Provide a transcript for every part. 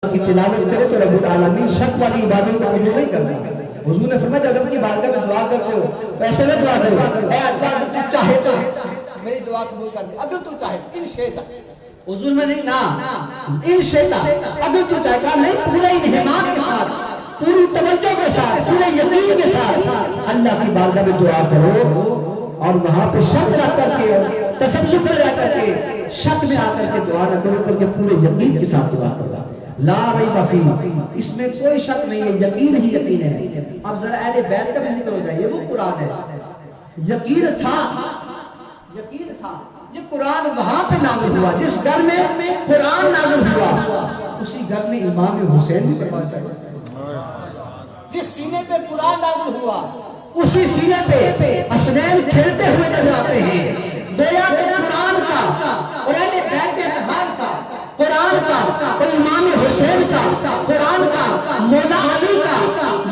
کی تلاوت کرے تو رب العالمین شک والی عبادت کو قبول نہیں کرتا۔ حضور نے فرمایا جب رب کی بارگاہ میں دعا کرتے ہو ایسے نہ دعا کرو اے اللہ تو چاہے تو میری دعا قبول کر دے، اگر تو چاہے ان شیطا حضور میں نہیں نا ان شیطا اگر تو چاہے گا نہیں، پورے انہمام کے ساتھ پوری توجہ کے ساتھ پورے یقین کے ساتھ اللہ کی بارگاہ میں دعا کرو اور وہاں پہ شک رکھ کر کے تسبب میں رہ کر کے شک میں آ کر کے دعا نہ کرو بلکہ پورے یقین کے ساتھ دعا کرو۔ لا ریب فیہ، اس میں کوئی شک نہیں ہے، یقین ہی یقین ہے۔ اب ذرا اہل بیت کا بھی ذکر ہو جائے، وہ قرآن ہے، یقین تھا یہ قرآن وہاں پہ نازل ہوا جس گھر میں قرآن نازل ہوا اسی گھر میں امام حسین بھی فرما چاہیے، جس سینے پہ قرآن نازل ہوا اسی سینے پہ حسنین کھیلتے ہوئے نظر آتے ہیں۔ گویا کہ قرآن کا اور اہل بیت اہل کا قرآن کا اور امام حسین کا قرآن کا مولا علی کا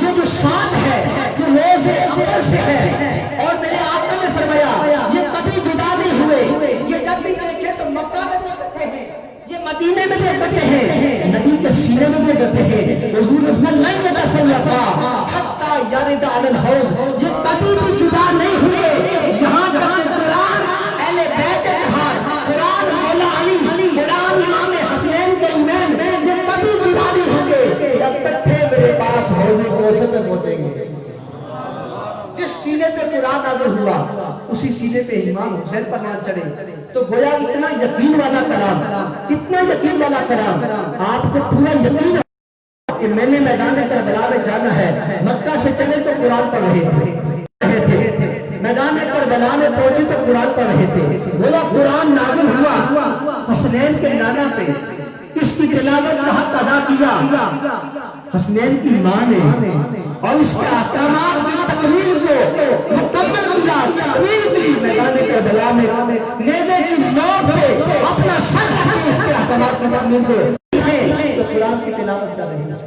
یہ جو ساتھ ہے یہ روز اول سے ہے، اور میرے آقا نے فرمایا یہ کبھی جدا نہیں ہوئے، یہ جب بھی دیکھے تو مکہ میں بھی اکٹھے ہیں، یہ مدینے میں بھی اکٹھے ہیں، نبی کے سینے میں بھی اکٹھے ہیں۔ حضور نے فرمایا لن یتفرقا حتی یرد علی الحوض، یہ کبھی بھی جدا نہیں ہوئے یہاں تک کہ قرآن اہل بیت قرآن مولا علی قرآن امام حسنین کے ایمان یہ کبھی جدا نہیں ہوں گے، اکٹھے میرے پاس حوض کوثر میں پہنچیں گے۔ جس سینے پہ قرآن نازل ہوا اسی سینے پہ امام حسین پر نہ چڑھے، تو گویا اتنا یقین والا کلام، اتنا یقین والا کلام آپ کو پورا یقین کہ میں نے میدان کربلا میں جانا ہے، مکہ سے چلے تو قرآن پڑھ رہے تھے، میدان کربلا میں پہنچے تو قرآن پڑھ رہے تھے، گویا قرآن نازل ہوا حسنین کے نانا پہ، اس کی تلاوت کا حق ادا کیا حسنین کی ماں نے، اور اس کے احکامات کی تکمیل کو مکمل کیا، تکمیل کی میدان کربلا میں نیزے کی نوک پہ اپنا سر رکھ کے اس کے احکامات کی تکمیل کو تو قرآن کی تلاوت کر رہی ہے،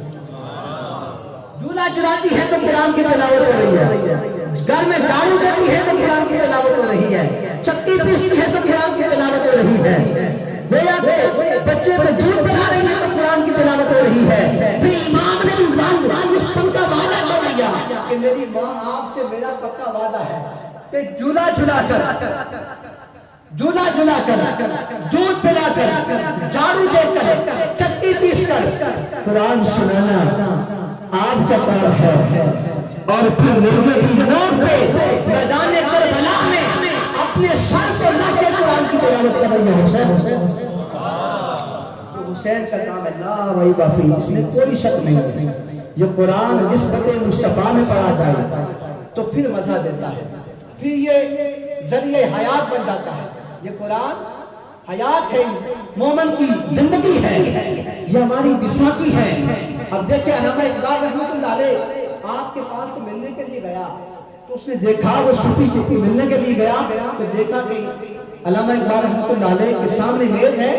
جھولا جھلاتی ہے تو قرآن کی تلاوت کر رہی ہے، گھر میں جھاڑو دیتی ہے تو قرآن کی تلاوت ہو رہی ہے، چکی پیستی ہے تو قرآن کی تلاوت ہو رہی ہے، گویا کہ بچے پہ دودھ بنا رہی ہے تو قرآن کی تلاوت ہو رہی ہے۔ پھر امام نے اس پنکا وعدہ کر لیا کہ میری ماں آپ سے میرا پکا وعدہ ہے کہ جھولا جھلا کر دودھ پلا کر جھاڑو دے کر چکی پیس کر قرآن سنانا آپ کا کام ہے، اور پھر نیزے کی نوک پہ میدان کربلا میں اپنے سر کو رکھ کے قرآن کی تلاوت کر رہی ہے۔ حسین کا کام ہے، لا ریب فیہ، اس میں کوئی شک نہیں ہے۔ یہ قرآن نسبت مصطفیٰ میں پڑھا جائے تو پھر مزہ دیتا ہے، پھر یہ ذریعہ حیات بن جاتا ہے۔ یہ قرآن حیات ہے، مومن کی زندگی ہے، یہ ہماری بیساکھی ہے۔ اب دیکھیں علامہ اقبال رحمۃ اللہ علیہ آپ کے پاس کو ملنے کے لیے گیا تو اس نے دیکھا وہ صوفی ملنے کے لیے گیا تو دیکھا کہ علامہ اقبال رحمۃ اللہ علیہ کے سامنے میز ہے،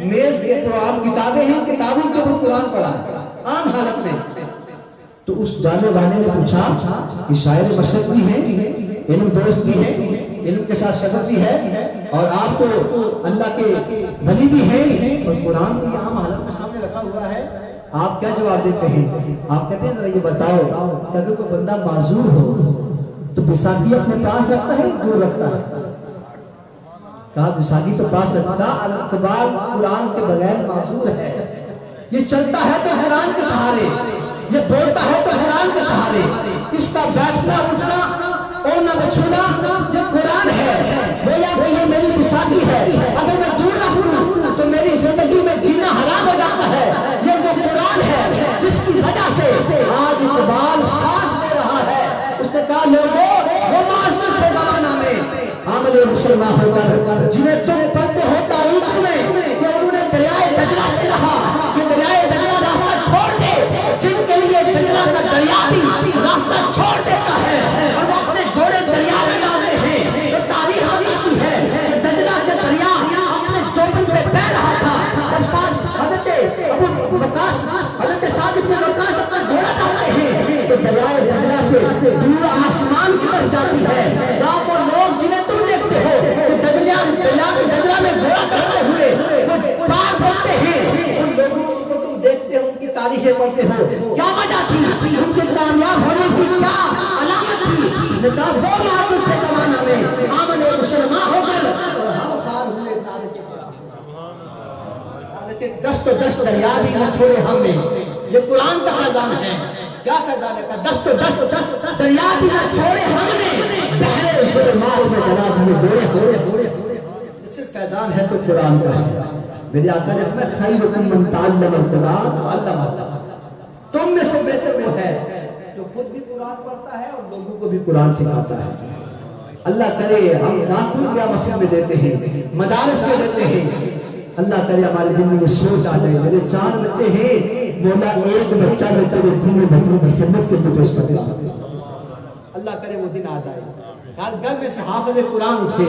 میز کے قرآن کتابیں ہیں، کتابوں کے اوپر قرآن پڑھا عام حالت میں۔ تو اس جانے والے نے پوچھا کہ شاعر مشرق بھی ہیں، علم دوست بھی ہیں، علم کے ساتھ شغف بھی ہے، اور آپ تو اللہ کے ولی بھی ہیں، اور قرآن بھی عام حالت میں سامنے رکھا ہوا ہے، آپ کیا جواب دیتے ہیں؟ آپ کہتے ہیں ذرا یہ بتاؤ کہ اگر کوئی بندہ معذور ہو تو بیساکھی اپنے پاس رکھتا ہے دور رکھتا ہے؟ کہا بیساکھی تو پاس رکھتا، اقبال قرآن کے بغیر معذور ہے، یہ چلتا ہے تو قرآن کے سہارے، یہ بولتا ہے تو قرآن کے سہارے، اس کا بیٹھنا اٹھنا اوڑھنا بچھونا یہ قرآن ہے، گویا کہ یہ میری بیساکھی ہے، اگر میں دور رہوں تو میری زندگی میں جینا حرام ہو جاتا ہے۔ یہ وہ قرآن ہے جس کی وجہ سے آج اقبال سانس لے رہا ہے۔ اس نے کہا لوگوں وہ معزز تھے زمانہ میں عامل مسلمان ہو کر جنہیں تم پڑھتے ہو تاریخ میں کہ انہوں نے دریائے دجلہ سے کہا کہ دریائے دجلہ راستہ چھوڑ دے، جن کے لیے دجلہ کا دریا بھی راستہ چھوڑ دیتا ہے اور وہ اپنے گھوڑے دریا میں ڈالتے ہیں، تو تاریخ بتاتی ہے کہ دجلہ کا دریا اپنے چوبن پہ بہ رہا تھا جب حضرت ابو وقاص حضرت سعد بن وقاص اپنا گھوڑا ڈالتے ہیں تو دریائے دجلہ سے دور آسمان کی طرف جاتی ہے۔ یا وہ لوگ جنہیں تم دیکھتے ہو کہ دجلہ میں گھوڑا کرتے ہوئے پار کرتے ہیں، ان لوگوں کو تم دیکھتے ہو تاریخیں پڑھتے ہو، کیا وجہ تھی ان کے کامیاب ہونے کی، کیا علامت تھی؟ اس نے کہا وہ معزز تھے زمانہ میں عمل مسلمان ہو کر اور ہم خار ہوئے تارے چکا، دست و دست دریا بھی نہ چھوڑے ہم نے. یہ قرآن کا فیضان ہے. کیا فیضان ہے؟ دست و دست دریا بھی نہ چھوڑے ہم نے، بحر ظلمات میں جلا دیے گھوڑے. صرف فیضان ہے تو قرآن کا ہے. میرے آقا نے فرمایا خیرکم من تعلم القرآن وعلمہ. تم میں سے بہتر وہ ہے جو خود بھی قرآن پڑھتا ہے اور لوگوں کو بھی قرآن سکھاتا ہے. اللہ کرے ہم لاکھوں روپیہ مسجد میں دیتے ہیں، مدارس میں دیتے ہیں. اللہ کرے ہمارے دل میں یہ سوچ آ جائے میرے 4 بچے ہیں، مولا ایک بچہ میرے دین بچوں کی خدمت کے لیے پیش کرے. اللہ کرے وہ دن آ جائے گھر میں سے حافظ قرآن اٹھے.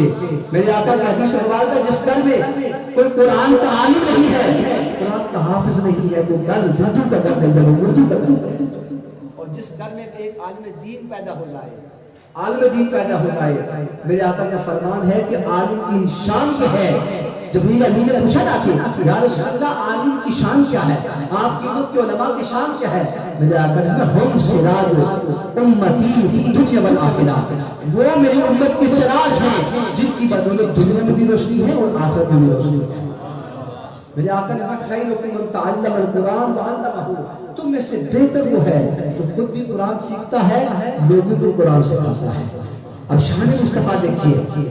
میرے آقا کا حدیث روایت ہے جس گھر میں کوئی قرآن کا عالم نہیں ہے، قرآن کا حافظ نہیں ہے، وہ گھر زندو کا گھر نہیں ہے، وہ اردو کا گھر ہے. اور جس گھر میں ایک عالم دین پیدا ہو جائے، عالم دین پیدا ہو جائے، میرے آقا کا فرمان ہے کہ عالم کی شان یہ ہے. جبریل امین نے پوچھا نا کہ یا رسول اللہ عالم کی شان کیا ہے، آپ کی امت کے علماء کی شان کیا ہے؟ میرے آقا نے ہم سراج امتی فی دنیا والآخرہ، وہ میری امت کے چراغ ہیں جن کی بدولت دنیا میں بھی روشنی ہے اور آخرت میں بھی روشنی ہے. میرے آقا نے کہا خیرکم من تعلم القرآن وعلمہ. تم میں سے بہتر وہ ہے جو خود بھی قرآن سیکھتا ہے، لوگوں کو قرآن سکھاتا ہے. اب شان مصطفیٰ دیکھیے،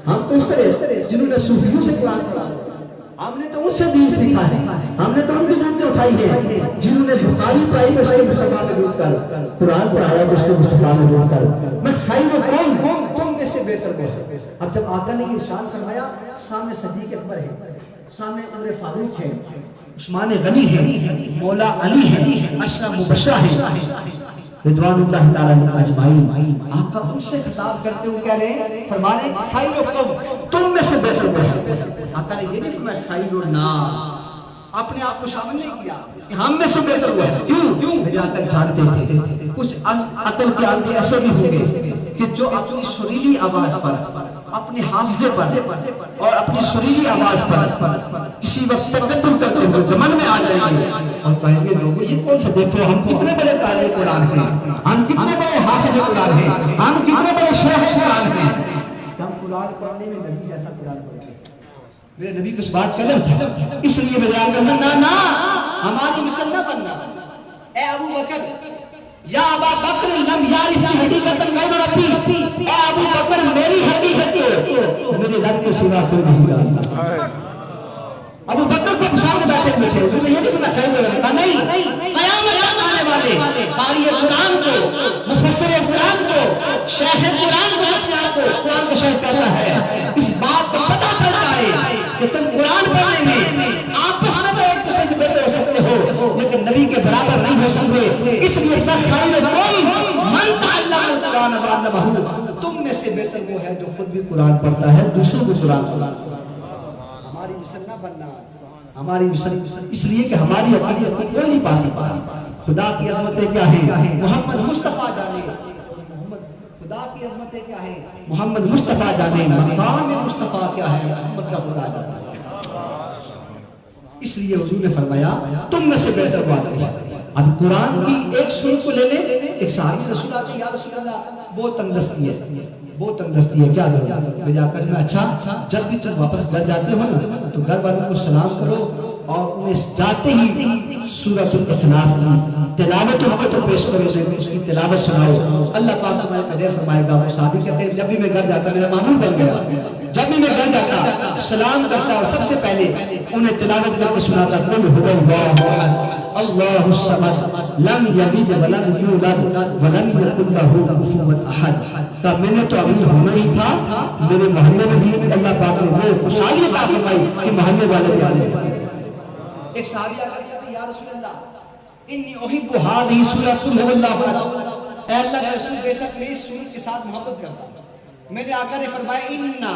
ہم تو اس طرح جنہوں نے صوفیوں سے قرآن پڑھا، ہم نے تو ان سے دین سیکھا ہے، ہم نے تو ان کی جوتیں اٹھائی ہے. جنہوں نے بخاری پڑھائی اسے مصطفیٰ میں ڈھونڈ کر، قرآن پڑھایا جس کو مصطفیٰ میں ڈھونڈ کر. میں خیرکم، تم میں سے بہتر وہ. اب جب آقا نے یہ ارشاد فرمایا، سامنے صدیق اکبر ہے، سامنے عمر فاروق ہے، عثمان غنی ہے، مولا علی ہے، عشرہ مبشرہ ہے رضوان اللہ تعالیٰ اجمعین. آقا ان سے خطاب کرتے ہوئے کہہ رہے ہیں، فرما رہے ہیں خیرکم، تم میں سے بہتر. آقا نے یہ نہیں فرمایا خیر الناس، اپنے آپ کو شامل نہیں کیا کہ ہم میں سے بہتر ہوا ہے. کیوں؟ میرے آقا جانتے تھے کچھ عقل کے آدمی ایسے بھی ہوں گے کہ جو اپنی سریلی آواز پر، اپنے حافظے پر اور اپنی سریلی آواز پر کسی وقت تکبر کرتے ہوئے گھمنڈ میں آ جائیں گے اور کہیں گے لوگوں یہ کون سے، دیکھو ہم کتنے بڑے قاری قرآن ہیں، ہم کتنے بڑے حافظ قرآن ہیں، ہم کتنے بڑے شیخ قرآن ہیں. ہم قرآن پڑھنے میں نبی جیسا قرآن پڑھتے ہیں. میرے نبی کو اس بات کا علم تھا، اس لیے میرے آقا نے نہ ہماری مثل نہ بننا. اے ابو بکر یا ابا بکر لم یعرف حقیقت غیر ربی، اے ابو بکر میری حقیقت کو میرے رب کے سوا سے نہیں جانتا. ابو بکر کو سامنے بیٹھے ہوئے تھے، انہوں نے یہ نہیں فرمایا خیر رکھا، نہیں، قیامت تک آنے والے قاری قرآن کو، مفسر قرآن کو، شیخ قرآن کو اپنے آپ کو قرآن کا شیخ کہتا ہے. اس بات کا پتہ چلتا ہے کہ تم قرآن پڑھنے میں آپس میں تو ایک دوسرے سے بہتر ہو سکتے ہو لیکن نبی کے برابر نہیں ہو سکتے. اس لیے خیرکم من تعلم القرآن وعلمہ، تم میں سے بہتر وہ ہے جو خود بھی قرآن پڑھتا ہے، دوسروں کو قرآن سناتا ہے. ہماری مثل نہ بننا، ہماری مثل اس لیے کہ ہماری کوئی نہیں پا سکتا. خدا کی عظمتیں کیا ہیں محمد مصطفیٰ جانے، خدا کی عظمتیں کیا ہیں محمد مصطفیٰ جانے، مقام مصطفیٰ کیا ہے محمد کا خدا جانے. اس لیے حضور نے فرمایا تم میں سے بہتر بات ہے. اب قرآن کی ایک سورت کو لے لیں، ایک صحابی رسول اللہ یا رسول اللہ بہت تنگدستی ہے، بہت تنگدستی ہے، کیا کروں؟ میں جا کر میں اچھا جب بھی تم واپس گھر جاتے ہو نا تو گھر والوں کو سلام کرو اور انہیں جاتے ہی سورۃ الاخلاص کی تلاوت تو پیش کرو، اس کی تلاوت سناؤ. اللہ پاک تمہیں قدر فرمائے گا. وہ صحابی کہتے ہیں جب بھی میں گھر جاتا میرا معمول بن گیا، جب بھی میں گھر جاتا سلام کرتا اور سب سے پہلے انہیں تلاوت کر کے سناتا قل هو اللہ احد اللہ الصمد لم یلد ولم یولد ولم یکن له کفوا احد. میں نے تو ابھی ہونا ہی تھا، میرے محلے میں بھی اللہ پاک نے وہ خوشحالی عطا فرمائی کہ محلے والے بھی آنے. ایک صحابی آ کر کہتے یا رسول اللہ انی احب هذه سورۃ قل هو اللہ احد، اے اللہ کے رسول بے شک میں اس سورت کے ساتھ محبت کرتا ہوں. میرے آقا نے فرمایا انا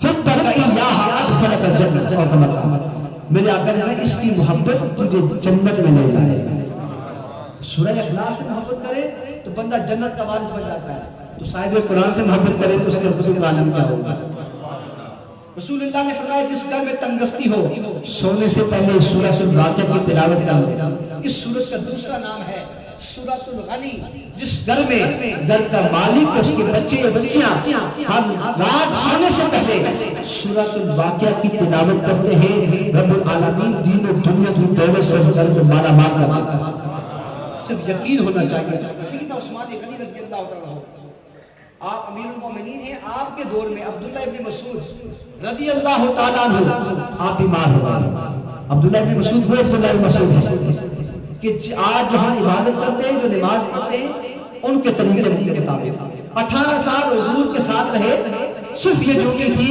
حبک ایاھا ادخلک الجنۃ، میرے آقا نے کہا اس کی محبت تجھے جنت میں لے جائے گا. سورہ اخلاص سے محبت کرے تو بندہ جنت کا وارث بن جاتا ہے، تو صاحب قرآن سے محبت کرے تو اس کے حضرت عالم کا ہوگا. رسول اللہ نے فرمایا جس گھر میں تنگستی ہو سونے سے پہلے سورۃ الواقعہ کی تلاوت کرو. اس سورت کا دوسرا نام ہے سورۃ الغنی. جس گھر میں گھر کا مالک اس کے بچے یا بچیاں ہر رات سونے سے پہلے سورۃ الواقعہ کی تلاوت کرتے ہیں رب العالمین دین و دنیا کی دولت سے گھر کو مالا مال کرتا ہے. صرف یقین ہونا چاہیے. سیدنا عثمان غنی رضی اللہ تعالیٰ عنہ آپ امیر المومنین ہیں. آپ کے دور میں عبداللہ ابن مسعود رضی اللہ تعالیٰ عنہ آپ بیمار ہو گئے. عبداللہ ابن مسعود وہ عبداللہ ابن مسعود ہے کہ آج جہاں عبادت کرتے ہیں جو نماز پڑھتے ہیں ان کے طریقے کے مطابق 18 سال حضور کے ساتھ رہے. صرف یہ ڈیوٹی تھی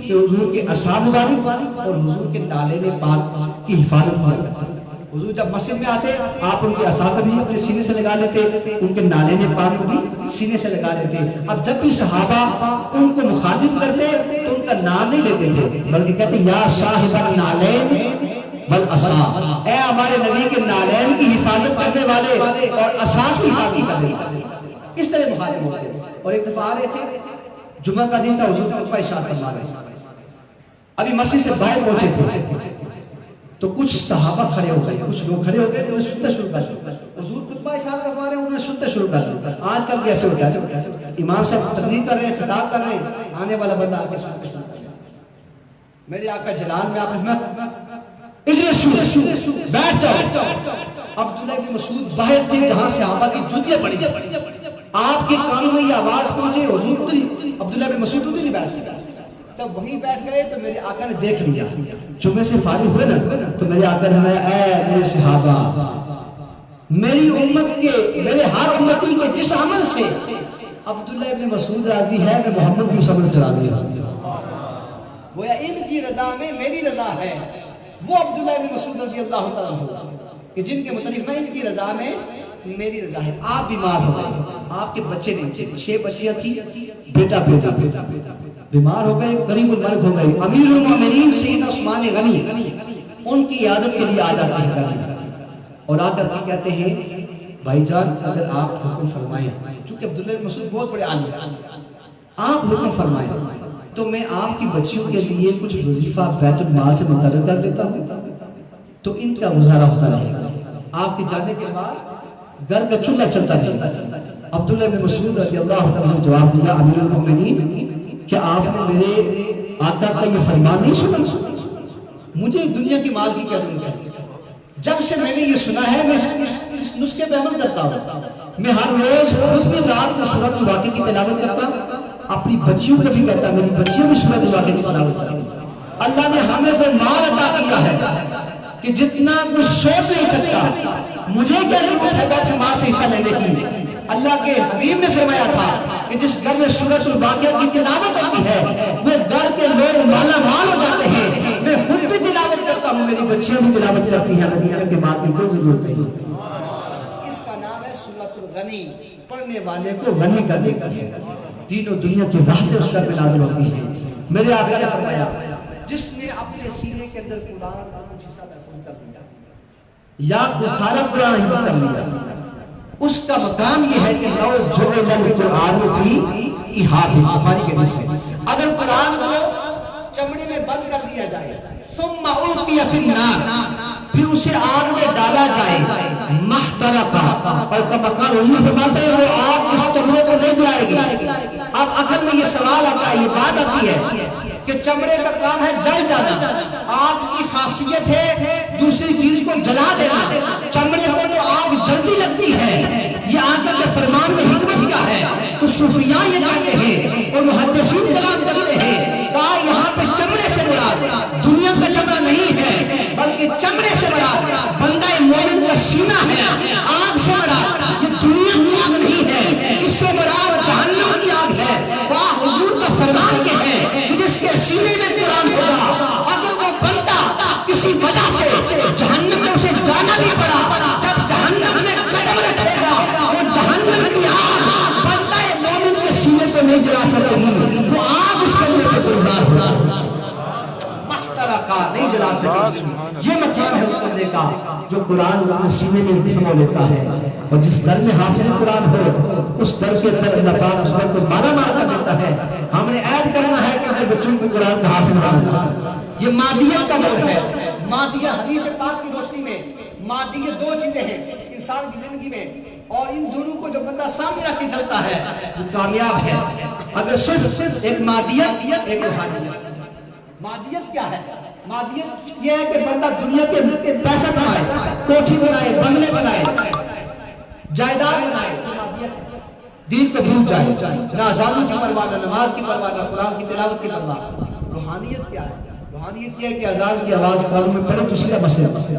کہ حضور کے اصحاب مبارک اور حضور کے نالین پاک کی حفاظت فرمائے. حضور جب مسجد میں آتے آپ ان کے اصحاب بھی اپنے سینے سے لگا لیتے, ان کے نالین پاک بھی سینے سے لگا لیتے. اب جب بھی صحابہ ان کو مخاطب کرتے تو ان کا نام نہیں لیتے تھے بلکہ کہتے یا صاحب النالین والعصا, اے ہمارے نبی کے نالین کی حفاظت کرنے والے اور عصا کی حفاظت کرنے والے. اس طرح مخاطب ہوتے. اور ایک دفعہ آ رہے تھے, جمعہ کا دن تھا, حضور کا خطبہ ارشاد فرما رہے, ابھی مسجد سے باہر پہنچے تھے تو کچھ صحابہ کھڑے ہو گئے, کچھ لوگ کھڑے ہو گئے, انہوں نے سننا شروع کر دیا. حضور خطبہ ارشاد فرما رہے ہیں, انہوں نے سننا شروع کر دیا. آج کل کیسے ہوتا ہے, امام صاحب تقریر کر رہے ہیں, خطاب کر رہے ہیں, آنے والا بندہ آ کے سننا شروع کر دیا. میرے آقا جلال میں آپ نے بیٹھ جاؤ. عبداللہ ابن مسعود باہر تھے جہاں صحابہ کی جوتیاں پڑی جائیں. آپ کے کانوں میں یہ آواز پہنچے, حضور ادھر عبداللہ ابن مسعود ادھر ہی بیٹھ گئے. جب وہیں بیٹھ گئے تو میرے آقا نے دیکھ لیا. جمعے سے فارغ ہوئے نا تو میرے آقا نے فرمایا اے میرے صحابہ, میری امت کے, میرے ہر امتی کے جس عمل سے عبداللہ ابن مسعود راضی ہے میں محمد بن عمر سے راضی ہوں. گویا ان کی رضا میں میری رضا ہے. وہ عبداللہ ابن مسعود رضی اللہ تعالیٰ عنہ کہ جن کے متعلق میں ان کی رضا میں میری رضا ہے. آپ بیمار ہو گئے, آپ کے بچے نہیں تھے, 6 بچیاں تھی, بیٹا بیمار ہو گئے, قریب الملک ہو گئے. امیر المومنین سیدنا عثمان غنی ان کی عیادت کے لیے آ جاتے ہیں اور آ کر کے کہتے ہیں بھائی جان اگر آپ حکم فرمائیں, چونکہ عبداللہ ابن مسعود بہت بڑے عالم ہیں, آپ حکم فرمائیں تو میں آپ کی بچیوں کے لیے کچھ وظیفہ بیت المال سے مقرر کر دیتا ہوں تو ان کا گزارا ہوتا رہے گا. آپ کے جانے کے بعد گھر کا چولہا چلتا رہتا. عبداللہ ابن مسعود رضی اللہ تعالیٰ نے جواب دیا امیر المومنین کہ آپ نے میرے آقا کا یہ فرمان نہیں سنا, مجھے دنیا کی مال کی کیا ضرورت ہے. جب سے میں نے یہ سنا ہے میں اس نسخے پہ عمل کرتا ہوں. میں ہر روز خود بھی رات کو سورۃ الواقعہ کی تلاوت کرتا, اپنی بچیوں کو بھی کہتا میری بچیوں بھی سورۃ الواقعہ کی تلاوت کریں. اللہ نے ہمیں وہ مال عطا کیا ہے کہ جتنا کوئی سوچ نہیں سکتا. مجھے کیا ضرورت ہے بیت المال سے حصہ لینے کی. اللہ کے حبیب نے فرمایا تھا کہ جس گھر میں سورۃ الواقعہ کی تلاوت ہوتی ہے وہ گھر کے لوگ مالا مال ہو جاتے ہیں. میں خود بھی تلاوت کرتا ہوں, میری بچیاں بھی تلاوت کرتی ہیں, دنیا کے مال کی کوئی ضرورت نہیں. اس کا نام ہے سورۃ الغنی. پڑھنے والے کو غنی کرنے کا ہے. دین و دنیا کی راحتیں اس پر نازل ہوتی ہیں. میرے آقا نے فرمایا جس نے اپنے سینے کے اندر قرآن کا کچھ حصہ محفوظ کر دیا یا سارا قرآن حفظ کر لیا, اس کا مقام یہ ہے کہ لو جعل القرآن فی احاط بخاری کے حدیث ہے, اگر قرآن کو چمڑے میں بند کر دیا جائے ثم القی فی النار, پھر اسے آگ میں ڈالا جائے محترقہ, اور کما قال حضور فرماتے ہیں وہ آگ اس چمڑے کو نہیں جلائے گی. اب عقل میں یہ سوال آتا ہے, یہ بات آتی ہے کہ چمڑے کا کام ہے جل جانا, آگ کی خاصیت ہے دوسری چیز کو جلا دینا. چمڑے کو جو آگ جلدی لگتی ہے, یہ آقا کے فرمان میں حکمت کیا ہے. تو صوفیاء یہ کہتے ہیں اور محدثین کلام کرتے ہیں کہا یہاں پہ چمڑے سے مراد دنیا کا چمڑا نہیں ہے بلکہ چمڑے سے مراد بندہ مومن کا سینہ ہے. آگ سے مراد یہ دنیا کی آگ نہیں ہے, اس سے مراد جہنم کی آگ ہے. واہ, حضور کا فرمان یہ ہے کہ جس کے سینے میں قرآن ہوگا اگر وہ بندہ کسی وجہ سے جہنم میں اسے جانا نہیں پڑا, جب جہنم میں قدم رکھے گا وہ جہنم کی آگ بندہ مومن کے سینے کو نہیں کا جو قرآن اپنے سینے میں سمو لیتا ہے، اور جس گھر میں حافظ قرآن ہو اس گھر کے اندر اللہ پاک اس گھر کو مالا مال کر دیتا ہے۔ ہم نے عہد کرنا ہے کہ اپنے بچوں کو قرآن کا حافظ بنانا۔ یہ مادیت کا دور ہے۔ مادیت حدیث پاک کی روشنی میں مادیت دو چیزیں ہیں انسان کی زندگی میں، اور ان دونوں کو جو بندہ سامنے رکھ کے چلتا ہے وہ کامیاب ہے۔ اگر صرف ایک مادیت ایک روحانیت۔ مادیت کیا ہے؟ مادیت یہ ہے کہ بندہ دنیا کے پیسہ کمائے، کوٹھی بنائے، بنگلے بنائے، جائیداد بنائے، دین کو بھول جائے، نہ اذان کی پرواہ، نہ نماز کی پرواہ، نہ قرآن کی تلاوت کی پرواہ۔ روحانیت کیا ہے؟ روحانیت یہ ہے کہ اذان کی آواز کانوں میں پڑے تو سیدھا مسئلہ۔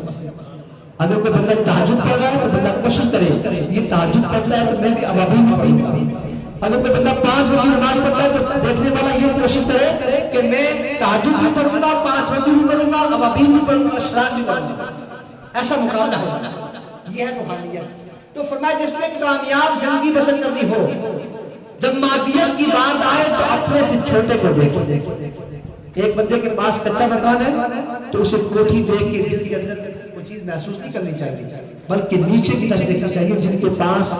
اگر کوئی بندہ تہجد پڑھ رہا ہے تو بندہ کوشش کرے یہ تہجد پڑھتا ہے تو میں بھی ابابیل پڑھوں گا۔ اگر کوئی بندہ 5 وقت نماز پڑھتا ہے تو دیکھنے والا یہ کوشش کرے کہ میں تہجد بھی پڑھوں گا، 5 وقت بھی پڑھوں گا، ابابیل بھی پڑھوں گا، اشراق بھی پڑھوں گا۔ ایسا مقابلہ ہوگا، یہ ہے روحانیت۔ تو فرمایا جس نے کامیاب زندگی بسر کرنی ہو، جب مادیت کی بات آئے تو اپنے سے چھوٹے کو دیکھیں۔ ایک بندے کے پاس کچا مکان ہے تو اسے کوٹھی دیکھ کے دل کے اندر کوئی چیز محسوس نہیں کرنی چاہیے، بلکہ نیچے کی طرف دیکھنا چاہیے جن کے پاس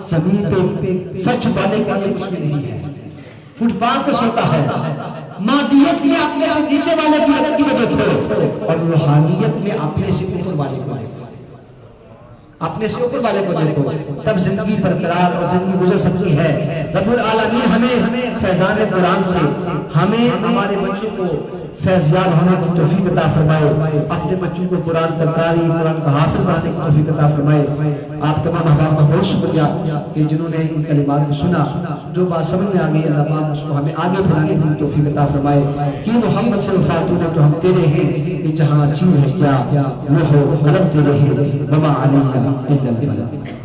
زمین پہ سر چھپانے کا کچھ بھی نہیں ہے، فٹ پاتھ پہ سوتا ہے۔ مادیت میں اپنے سے نیچے والے کی عدد کی وجہ ہو، اور روحانیت میں اپنے سے اوپر والے کو دیکھو، اپنے سے اوپر والے کو دیکھو، تب زندگی برقرار اور زندگی گزر سکتی ہے۔ رب العالمین ہمیں فیضان قرآن سے ہمیں ہمارے بچوں کو فیضیاب ہونے کی توفیق عطا فرمائے، اپنے بچوں کو قرآن کا قاری، قرآن کا حافظ بنانے کی توفیق عطا فرمائے۔ آپ تمام احباب کا بہت شکریہ کہ جنہوں نے ان کلمات کو سنا، جو بات سمجھ میں آگئی اللہ پاک اس کو ہمیں آگے بڑھانے کی توفیق عطا فرمائے کہ محمد سے وفاتوں نے تو ہم تیرے ہیں، کہ جہاں چیز ہے کیا لوح و قلم تیرے ہیں، وما علینا الا البلاغ۔